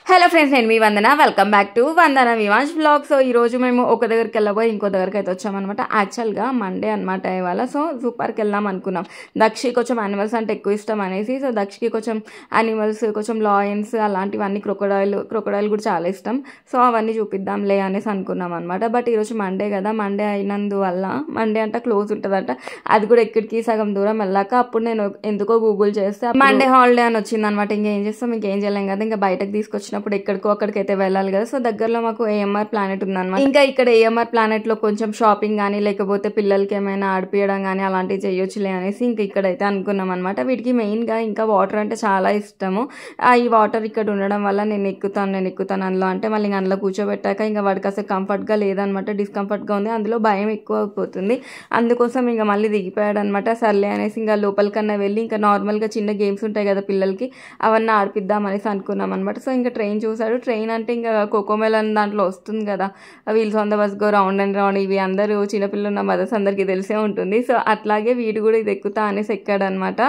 Hello friends, నేను మీ Vandana. Welcome back to Vandana Vivans blog. So ఈరోజు మేము ఒక దగ్గరికి వెళ్ళబోయి ఇంకో దగ్గరికి అయితే వచ్చామన్నమాట. యాక్చువల్గా మండే అనమాట ఇవాళ. సో జూ పార్క్ వెళ్దాం అనుకున్నాం. దక్షి కొంచెం యానిమల్స్ అంటే ఎక్కువ ఇష్టం అనేసి, సో దక్షికి కొంచెం యానిమల్స్, కొంచెం లాయన్స్ అలాంటివన్నీ, క్రొకడైల్ కూడా చాలా ఇష్టం. సో అవన్నీ చూపిద్దాంలే అనేసి అనుకున్నాం అనమాట. బట్ ఈరోజు మండే కదా, మండే అయినందువల్ల మండే అంటే క్లోజ్ ఉంటుందంట. అది కూడా ఎక్కడికి సగం దూరం వెళ్ళాక అప్పుడు నేను ఎందుకో గూగుల్ చేస్తే మండే హాలిడే అని వచ్చింది అనమాట. ఇంకేం చేస్తాం, ఇంకేం చేయలేం కదా, ఇంకా బయటకు తీసుకొచ్చిన ఎక్కడికో అక్కడికైతే వెళ్ళాలి కదా. సో దగ్గరలో మాకు ఏఎంఆర్ ప్లానెట్ ఉందన్నమాట. ఇంకా ఇక్కడ ఏఎంఆర్ ప్లానెట్ లో కొంచెం షాపింగ్ కానీ లేకపోతే పిల్లలకి ఏమైనా ఆడిపియడం కానీ అలాంటివి చేయొచ్చులే అనేసి ఇంకా ఇక్కడైతే అనుకున్నాం అనమాట. వీటికి మెయిన్ గా ఇంకా వాటర్ అంటే చాలా ఇష్టము. ఈ వాటర్ ఇక్కడ ఉండడం వల్ల నేను ఎక్కుతాను అందులో అంటే మళ్ళీ అందులో కూర్చోబెట్టాక ఇంకా వాడికి అసలు కంఫర్ట్ గా లేదనమాట, డిస్కంఫర్ట్ గా ఉంది. అందులో భయం ఎక్కువ అయిపోతుంది. అందుకోసం ఇంకా మళ్ళీ దిగిపోయాడు అనమాట. సర్లే అనేసి ఇంకా లోపలికన్నా వెళ్ళి ఇంకా నార్మల్ గా చిన్న గేమ్స్ ఉంటాయి కదా పిల్లలకి, అవన్నీ ఆడిపిద్దాం అనేసి అనుకున్నాం అనమాట. సో ఇంకా ట్రైన్ చూసాడు. ట్రైన్ అంటే ఇంకా కోకోమెలన్ దాంట్లో వస్తుంది కదా, wheels on the bus go round and round, ఇవి అందరూ చిన్నపిల్లలు ఉన్న మదర్స్ అందరికీ తెలిసే ఉంటుంది. సో అట్లాగే వీడు కూడా ఇది ఎక్కుతా అనేసి ఎక్కాడు అనమాట.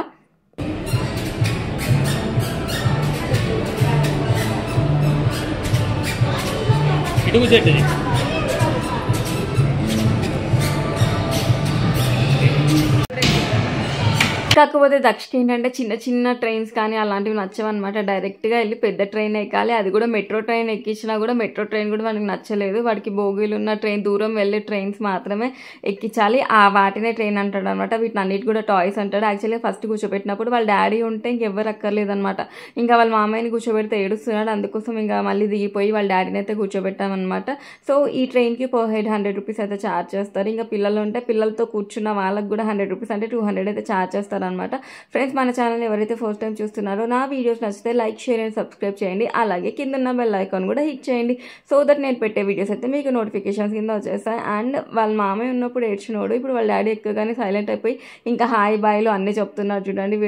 కాకపోతే దక్షికి ఏంటంటే చిన్న చిన్న ట్రైన్స్ కానీ అలాంటివి నచ్చవన్నమాట. డైరెక్ట్గా వెళ్ళి పెద్ద ట్రైన్ ఎక్కాలి. అది కూడా మెట్రో ట్రైన్ ఎక్కించినా కూడా మెట్రో ట్రైన్ కూడా వాడికి నచ్చలేదు. వాడికి బోగీలు ఉన్న ట్రైన్, దూరం వెళ్ళే ట్రైన్స్ మాత్రమే ఎక్కించాలి. ఆ వాటినే ట్రైన్ అంటాడు అనమాట. వీటిని అన్నిటి కూడా టాయ్స్ అంటాడు. యాక్చువల్గా ఫస్ట్ కూర్చోబెట్టినప్పుడు వాళ్ళ డాడీ ఉంటే ఇంకెవ్వరు అక్కర్లేదు అనమాట. ఇంకా వాళ్ళ మామయ్యని కూర్చోబెడితే ఏడుస్తున్నాడు. అందుకోసం ఇంకా మళ్ళీ దిగిపోయి వాళ్ళ డాడీని అయితే కూర్చోబెట్టామన్నమాట. సో ఈ ట్రైన్కి పర్ హెడ్ 100 రూపీస్ అయితే ఛార్జ్ చేస్తారు. ఇంకా పిల్లలు ఉంటే పిల్లలతో కూర్చున్న వాళ్ళకి కూడా 100 రూపీస్ అంటే 200 అయితే ఛార్జ్ చేస్తారు అనమాట. ఫ్రెండ్స్, మన ఛానల్ ఎవరైతే ఫస్ట్ టైం చూస్తున్నారో నా వీడియోస్ నచ్చితే లైక్, షేర్ అండ్ సబ్స్క్రైబ్ చేయండి. అలాగే కింద ఉన్న బెల్ ఐకాన్ కూడా హిట్ చేయండి. సో దట్ నేను పెట్టే వీడియోస్ అయితే మీకు నోటిఫికేషన్స్ కింద వచ్చేస్తాయి. అండ్ వాళ్ళ మామయ్య ఉన్నప్పుడు ఏడ్చినోడు ఇప్పుడు వాళ్ళ డాడీ ఎక్కువగానే సైలెంట్ అయిపోయి ఇంకా హాయ్ బాయ్లు అన్నీ చెప్తున్నారు చూడండి.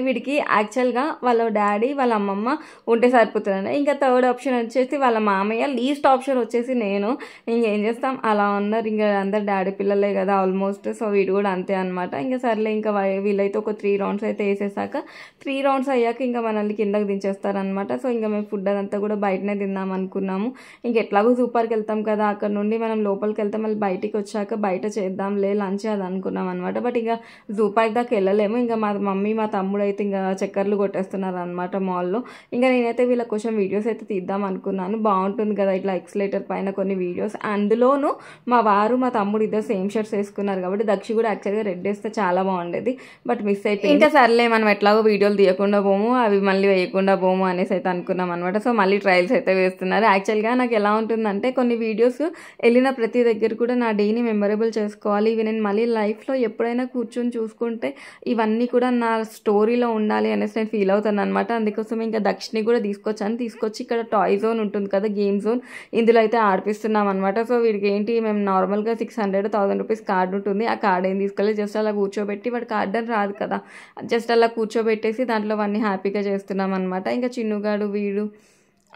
వీడికి యాక్చువల్గా వాళ్ళ డాడీ వాళ్ళ అమ్మమ్మ ఉంటే సరిపోతుందండి. ఇంకా థర్డ్ ఆప్షన్ వచ్చేసి వాళ్ళ మామయ్య, లీస్ట్ ఆప్షన్ వచ్చేసి నేను. ఇంకేం చేస్తాం, అలా ఉన్నారు. ఇంకా అందరు డాడీ పిల్లలే కదా ఆల్మోస్ట్. సో వీడు కూడా అంతే అనమాట. ఇంకా సర్లే ఇంకా వీళ్ళైతే ఒక 3 రౌండ్స్ అయితే వేసేసాక 3 రౌండ్స్ అయ్యాక ఇంకా మనల్ని కిందకి దించేస్తారనమాట. సో ఇంకా మేము ఫుడ్ అదంతా కూడా బయటనే తిందాం అనుకున్నాము. ఇంకెట్లాగో జూ పార్క్ వెళ్తాం కదా, అక్కడ నుండి మనం లోపలికి వెళ్తాం, మళ్ళీ బయటికి వచ్చాక బయట చేద్దాంలే లంచ్ అది అనుకున్నాం అనమాట. బట్ ఇంకా జూ పార్క్ దాకా వెళ్ళలేము. ఇంకా మా మమ్మీ మా తమ్ముడు అయితే ఇంకా చక్కర్లు కొట్టేస్తున్నారు అనమాట మాల్లో. ఇంకా నేనైతే వీళ్ళ కొంచెం వీడియోస్ అయితే తీద్దాం అనుకున్నాను. బాగుంటుంది కదా ఇట్లా ఎక్స్లేటర్ పైన కొన్ని వీడియోస్. అందులోనూ మా వారు మా తమ్ముడు ఇద్దరు సేమ్ షర్ట్స్ వేసుకున్నారు కాబట్టి దక్షి కూడా యాక్చువల్గా రెడ్ వేస్తే చాలా బాగుండేది. బట్ మిస్ అయిపోయింది. ఇంకా సర్లే మనం ఎట్లాగో వీడియోలు తీయకుండా పోము, అవి మళ్ళీ వేయకుండా పోము అనేసి అయితే అనుకున్నాం అనమాట. సో మళ్ళీ ట్రయల్స్ అయితే వేస్తున్నారు. యాక్చువల్గా నాకు ఎలా ఉంటుందంటే కొన్ని వీడియోస్ వెళ్ళిన ప్రతి దగ్గర కూడా నా డేని మెమరబుల్ చేసుకోవాలి. ఇవి నేను మళ్ళీ లైఫ్లో ఎప్పుడైనా కూర్చొని చూసుకుంటే ఇవన్నీ కూడా నా స్టోరీలో ఉండాలి అనేసి నేను ఫీల్ అవుతాను అనమాట. అందుకోసం ఇంకా దక్షిణి కూడా తీసుకొచ్చి ఇక్కడ టాయ్ జోన్ ఉంటుంది కదా, గేమ్ జోన్, ఇందులో అయితే ఆడిపిస్తున్నాం అనమాట. సో వీడికి ఏంటి, మేము నార్మల్గా 600-1000 రూపీస్ కార్డు ఉంటుంది. ఆ కార్డు ఏం తీసుకోలేదు, జస్ట్ అలా కూర్చోబెట్టి, వాడు కార్డు అని రాదు కదా, జస్ట్ అలా కూర్చోబెట్టేసి దాంట్లో అన్నీ హ్యాపీగా చేస్తున్నాం అనమాట. ఇంకా చిన్నుగాడు వీడు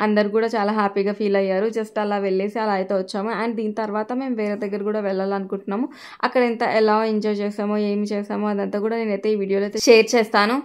అందరు కూడా చాలా హ్యాపీగా ఫీల్ అయ్యారు. జస్ట్ అలా వెళ్ళేసి అలా అయితే వచ్చాము. అండ్ దీని తర్వాత మేము వేరే దగ్గర కూడా వెళ్ళాలనుకుంటున్నాము. అక్కడ ఎలా ఎంజాయ్ చేసామో, ఏమి చేసామో అదంతా కూడా నేనైతే ఈ వీడియోలో అయితే షేర్ చేస్తాను.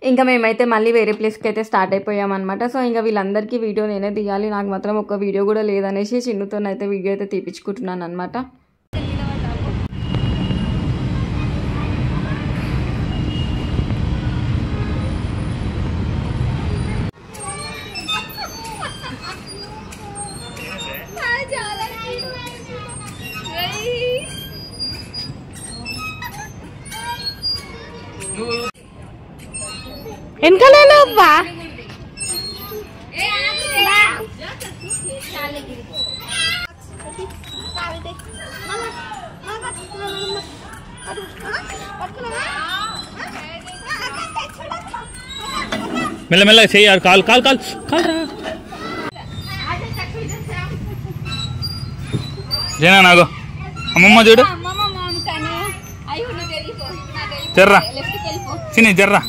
ఇంకా మేమైతే మళ్ళీ వేరే ప్లేస్కి అయితే స్టార్ట్ అయిపోయామన్నమాట. సో ఇంకా వీళ్ళందరికీ వీడియో నేనే తీయాలి, నాకు మాత్రం ఒక వీడియో కూడా లేదనేసి చిన్నుతోనైతే వీడియో అయితే తీపించుకుంటున్నాను అనమాట. వెనకాలేనా అబ్బా, మెల్లమెల్ల చెయ్యి, కాల్ కాల్ కాల్ కాల్ రా జనా నాగో అమ్మమ్మ చూడు జర్రా చిన్న జర్రా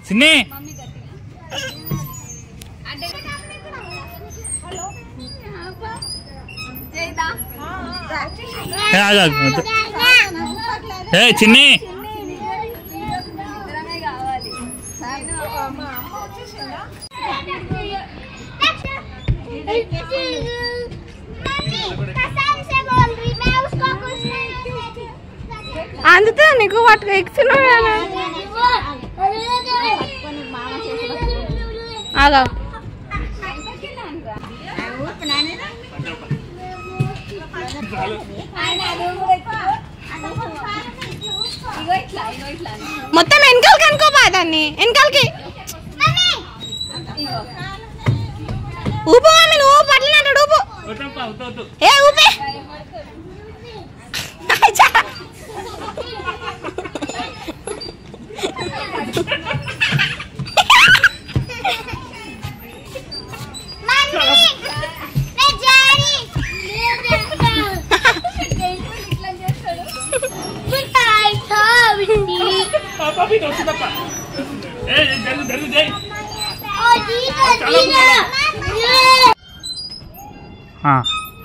చిన్ని చిన్ని అందుతా నీకు వాటికి ఎక్కుతున్నావు ఆగా మొత్తం వెనకాలకి అనుకోబా దాన్ని వెనకాలకి ఊపు నువ్వు పట్టినట్టు ఊపు ఏ ఊపే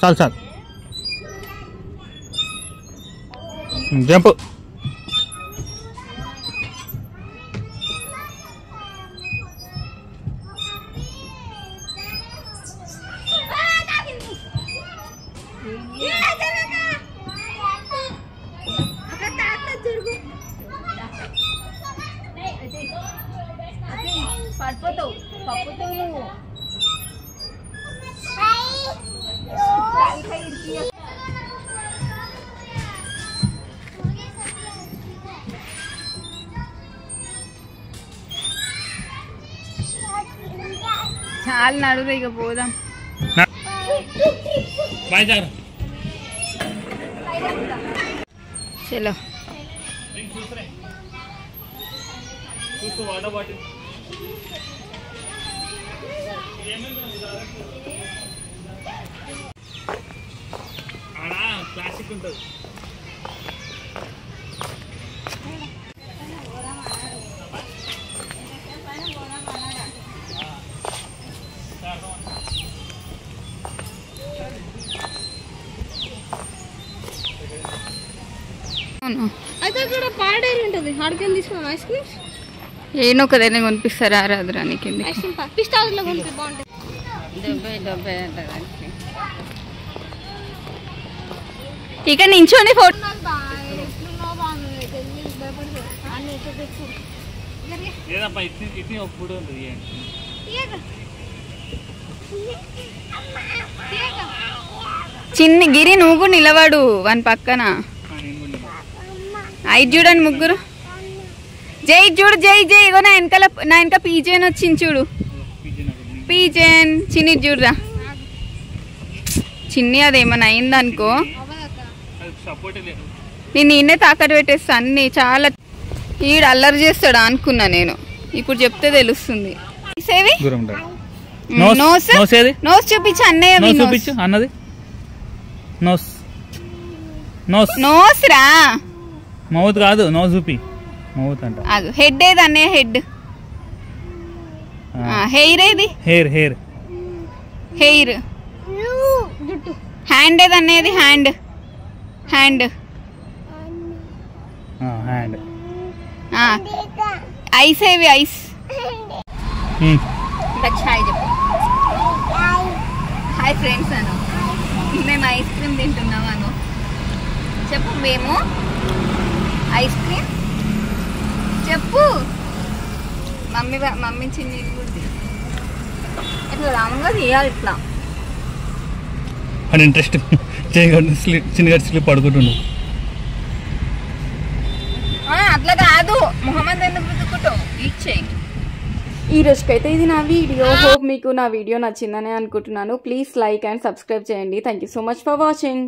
చాలు చాలు జంప్ పడిపోతావు పప్పుతావు నువ్వు చాలా నడురు ఇక పోదాం చలో ప్లాస్టిక్ ఉంటుంది అయితే అక్కడ పాడేరు ఉంటుంది అడిగి తీసుకున్నాం ఐస్ క్రీమ్స్ ఏనో కదైనా కొనిపిస్తారా రాదురా నీకు పిస్టాల్లో కొనిపి బాగుంటుంది డెబ్బై అంటారు ఇక నించోండి ఫోటో చిన్ని గిరి నువ్వు కూడా నిలబడు వాని పక్కన ఐదు చూడండి ముగ్గురు జై చూడు జై జై ఇగో నా వెనక పీజేన్ వచ్చింది చూడు పీజేన్ చిన్ని చూడురా చిన్ని అదేమన్నా అయిందనుకో నేను ఈయనే తాకట్టు పెట్టేస్తా అన్ని చాలా ఈడు అల్లరి చేస్తాడు అనుకున్నా నేను ఇప్పుడు చెప్తే తెలుస్తుంది నోస్ చూపించు అన్నయ్య చూపించు అన్నది నోస్ రా మౌత్ కాదు నోస్ చూపి మౌత్ అంట హెడ్ ఏది అన్నయ్య హెడ్ హెయిర్ ఏది హెయిర్ హెయిర్ హెయిర్ హ్యాండ్ ఏది అన్నయ్యది హ్యాండ్ హ్యాండ్ హ్యాండ్ ఐస్ ఏవి ఐస్ హాయ్ చెప్పు హాయ్ ఫ్రెండ్స్ అను మేము ఐస్ క్రీమ్ తింటున్నాం అను చెప్పు మేము ఐస్ క్రీమ్ చెప్పు మమ్మీ చిన్న ఇట్లా రాముగా తీయాలి ఇట్లా అని ఇంట్రెస్ట్ చిన్నగా స్లిప్ పడుకుంటుండు అట్లా కాదు మొహమ్మద్ ఎందుకు ఇచ్చేయి ఈ రోజుకైతే ఇది నా వీడియో హోప్ మీకు నా వీడియో నచ్చిందని అనుకుంటున్నాను ప్లీజ్ లైక్ అండ్ సబ్స్క్రైబ్ చేయండి thank you so much for watching